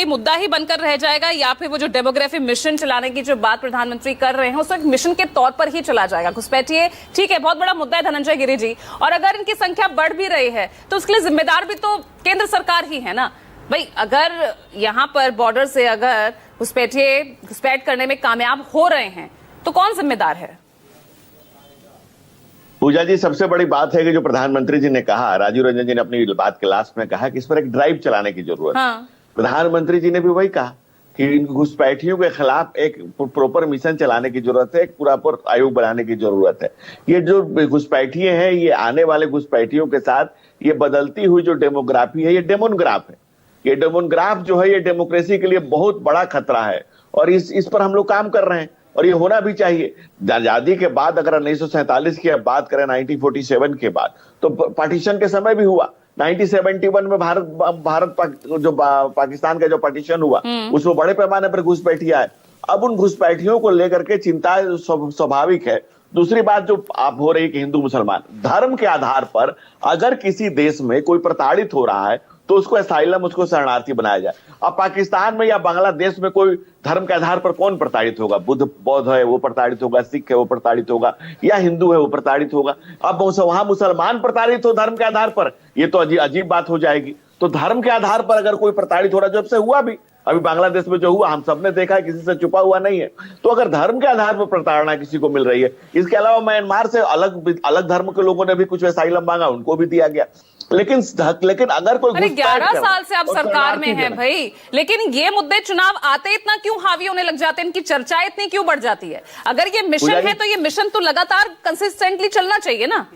मुद्दा ही बनकर रह जाएगा या फिर वो जो डेमोग्राफी मिशन चलाने की जो बात प्रधानमंत्री कर रहे हैं उसको एक मिशन के तौर पर ही चला जाएगा? घुसपैठिए ठीक है, बहुत बड़ा मुद्दा है धनंजय गिरि जी, और अगर इनकी संख्या बढ़ भी रही है तो उसके लिए जिम्मेदार भी तो केंद्र सरकार ही है ना भाई। अगर यहां पर बॉर्डर से अगर घुसपैठिए घुसपैठ करने में कामयाब हो रहे हैं तो कौन जिम्मेदार है? पूजा जी, सबसे बड़ी बात है कि जो प्रधानमंत्री जी ने कहा, राजीव रंजन जी ने अपनी बात के लास्ट में कहा कि इस पर एक ड्राइव चलाने की जरूरत है। प्रधानमंत्री जी ने भी वही कहा कि इन घुसपैठियों के खिलाफ एक प्रॉपर मिशन चलाने की जरूरत है, एक पूरा आयोग बनाने की जरूरत है। ये जो घुसपैठिए हैं, ये आने वाले घुसपैठियों के साथ ये बदलती हुई जो डेमोग्राफी है, ये डेमोग्राफ है। ये डेमोग्राफ जो है ये डेमोक्रेसी के लिए बहुत बड़ा खतरा है और इस पर हम लोग काम कर रहे हैं और ये होना भी चाहिए। आजादी के बाद अगर 1947 की बात करें, 1947 के बाद तो पार्टीशन के समय भी हुआ। 1971 में भारत जो पाकिस्तान का जो पार्टीशन हुआ उसमें बड़े पैमाने पर घुसपैठियां है। अब उन घुसपैठियों को लेकर के चिंता स्वाभाविक है। दूसरी बात जो आप हो रही है कि हिंदू मुसलमान धर्म के आधार पर अगर किसी देश में कोई प्रताड़ित हो रहा है तो उसको असाइलम, उसको शरणार्थी बनाया जाए। अब पाकिस्तान में या बांग्लादेश में कोई धर्म के आधार पर कौन प्रताड़ित होगा? बुद्ध बौद्ध है वो प्रताड़ित होगा, सिख है वो प्रताड़ित होगा, या हिंदू है वो प्रताड़ित होगा। अब वहां मुसलमान प्रताड़ित हो धर्म के आधार पर, ये तो अजीब बात हो जाएगी। तो धर्म के आधार पर अगर कोई प्रताड़ित हो रहा है, जब से हुआ भी अभी बांग्लादेश में जो हुआ हम सबने देखा है, किसी से छुपा हुआ नहीं है। तो अगर धर्म के आधार पर प्रताड़ना किसी को मिल रही है, इसके अलावा म्यांमार से अलग धर्म के लोगों ने भी कुछ असाइलम मांगा, उनको भी दिया गया। लेकिन अगर कोई 11 साल से आप सरकार में हैं भाई, लेकिन ये मुद्दे चुनाव आते इतना क्यों हावी होने लग जाते हैं? इनकी चर्चा इतनी क्यों बढ़ जाती है? अगर ये मिशन है तो ये मिशन तो लगातार कंसिस्टेंटली चलना चाहिए ना।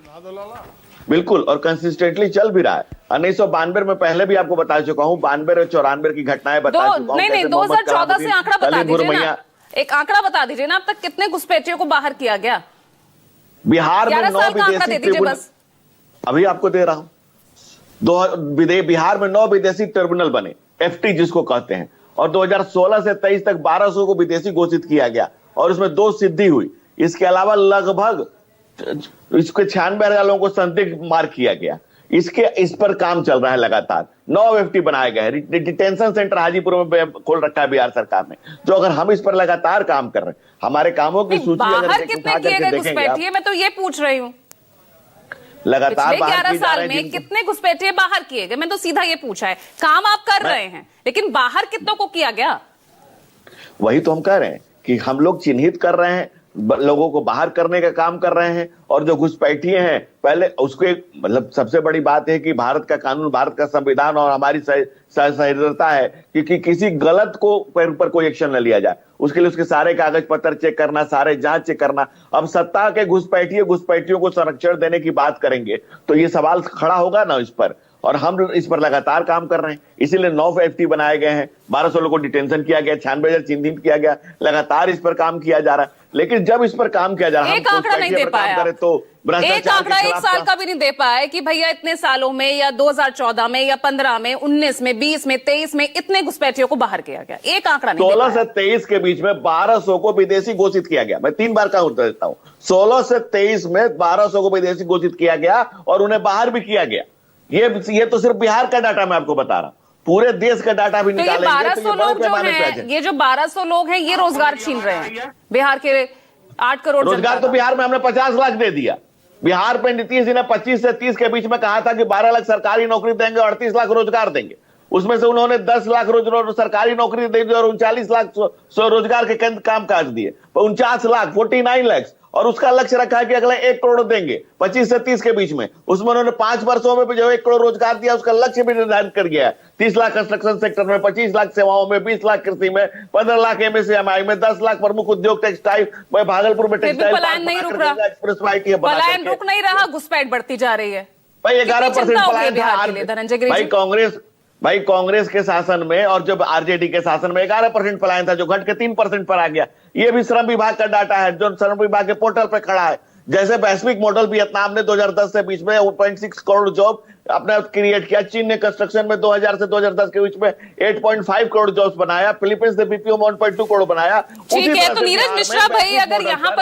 बिल्कुल, और कंसिस्टेंटली चल भी रहा है। 1992 में पहले भी आपको बता चुका हूं, 92-94 की घटनाएं बता चुका हूं। नहीं 2014 से आंकड़ा बता दीजिए ना, एक आंकड़ा बता दीजिए ना, अब तक कितने घुसपैठियों को बाहर किया गया? बिहार में 9 विदेशी ट्रिब्यूनल, अभी आपको दे रहा हूं, बिहार में 9 विदेशी ट्रिब्यूनल बने, FT जिसको कहते हैं, और 2016 से 23 तक 1200 को विदेशी घोषित किया गया और उसमें 2 सिद्धि हुई। इसके अलावा लगभग इसके 96 लोगों को संदिग्ध मार किया गया। इस पर काम चल रहा है लगातार। 9 FT बनाए गए हैं। डिटेंशन सेंटर हाजीपुर में खोल रखा है बिहार सरकार ने। जो अगर हम इस पर लगातार काम कर रहे हैं, हमारे कामों की सूची बाहर कितने किए गए घुसपैठिए, मैं तो ये पूछ रही हूँ। लगातार 11 साल में कितने घुसपैठिए बाहर किए गए? मैं तो सीधा ये पूछा है। काम आप कर रहे हैं लेकिन बाहर कितनों को किया गया? वही तो हम कह रहे हैं कि हम लोग चिन्हित कर रहे हैं, लोगों को बाहर करने का काम कर रहे हैं। और जो घुसपैठिए हैं पहले उसको मतलब सबसे बड़ी बात है कि भारत का कानून, भारत का संविधान और हमारी सहिष्णुता है कि किसी गलत को पर कोई एक्शन न लिया जाए। उसके लिए उसके सारे कागज पत्र चेक करना, सारे जांच चेक करना। अब सत्ता के घुसपैठियों को संरक्षण देने की बात करेंगे तो ये सवाल खड़ा होगा ना इस पर, और हम इस पर लगातार काम कर रहे हैं। इसीलिए 9 FT बनाए गए हैं, 1200 लोगों को डिटेंशन किया गया, 96,000 चिन्हित किया गया। लगातार इस पर काम किया जा रहा है। लेकिन जब इस पर काम किया जा रहा है, एक आंकड़ा नहीं दे पाया, तो एक आंकड़ा 1 साल का भी नहीं दे पाया कि भैया इतने सालों में या 2014 में या 15 में, 19 में, 20 में, 23 में इतने घुसपैठियों को बाहर किया गया। एक आंकड़ा नहीं। 16 से 23 के बीच में 1200 को विदेशी घोषित किया गया। मैं 3 बार का उत्तर देता हूं। 16 से 23 में 1200 को विदेशी घोषित किया गया और उन्हें बाहर भी किया गया। ये तो सिर्फ बिहार का डाटा मैं आपको बता रहा हूं। पूरे देश का डाटा भी निकालेंगे तो ये 1200 लोग जो हैं, ये जो 1200 लोग हैं ये रोजगार छीन रहे हैं बिहार के 8 करोड़ रोजगार। तो बिहार में हमने 50 लाख दे दिया। बिहार पे नीतीश जी ने 25 से 30 के बीच में कहा था कि 12 लाख सरकारी नौकरी देंगे, 38 लाख रोजगार देंगे। उसमें से उन्होंने 10 लाख सरकारी नौकरी दे दी और 39 लाख रोजगार के काम काज दिए। 49 लाख 49 लाख, और उसका लक्ष्य रखा है कि अगले 1 करोड़ देंगे 25 से 30 के बीच में। उसमें उन्होंने 5 वर्षों में भी जो 1 करोड़ रोजगार दिया उसका लक्ष्य भी निर्धारित कर गया है। 30 लाख कंस्ट्रक्शन सेक्टर में, 25 लाख सेवाओं में, 20 लाख कृषि में, 15 लाख MSMI में, 10 लाख प्रमुख उद्योग टेक्सटाइल में, भागलपुर में टेक्सटाइल पलायन नहीं रुक रहा, पलायन रुक नहीं रहा, घुसपैठ बढ़ती जा रही है। भाई 11% पलायन था भाई कांग्रेस के शासन में, और जब RJD के शासन में 11% पलायन था, जो घट के 3% पर आ गया। ये भी श्रम विभाग का डाटा है जो श्रम विभाग के पोर्टल पे खड़ा है। जैसे वैश्विक मॉडल वियतनाम ने 2010 से बीच में 1.6 करोड़ जॉब अपने क्रिएट किया। चीन ने कंस्ट्रक्शन में 2000 से 2010 के बीच में 8.5 करोड़ जॉब्स बनाया। फिलीपींस ने BPO में 1.2 करोड़ बनाया। ठीक है, तो नीरज मिश्रा भाई, अगर यहाँ पर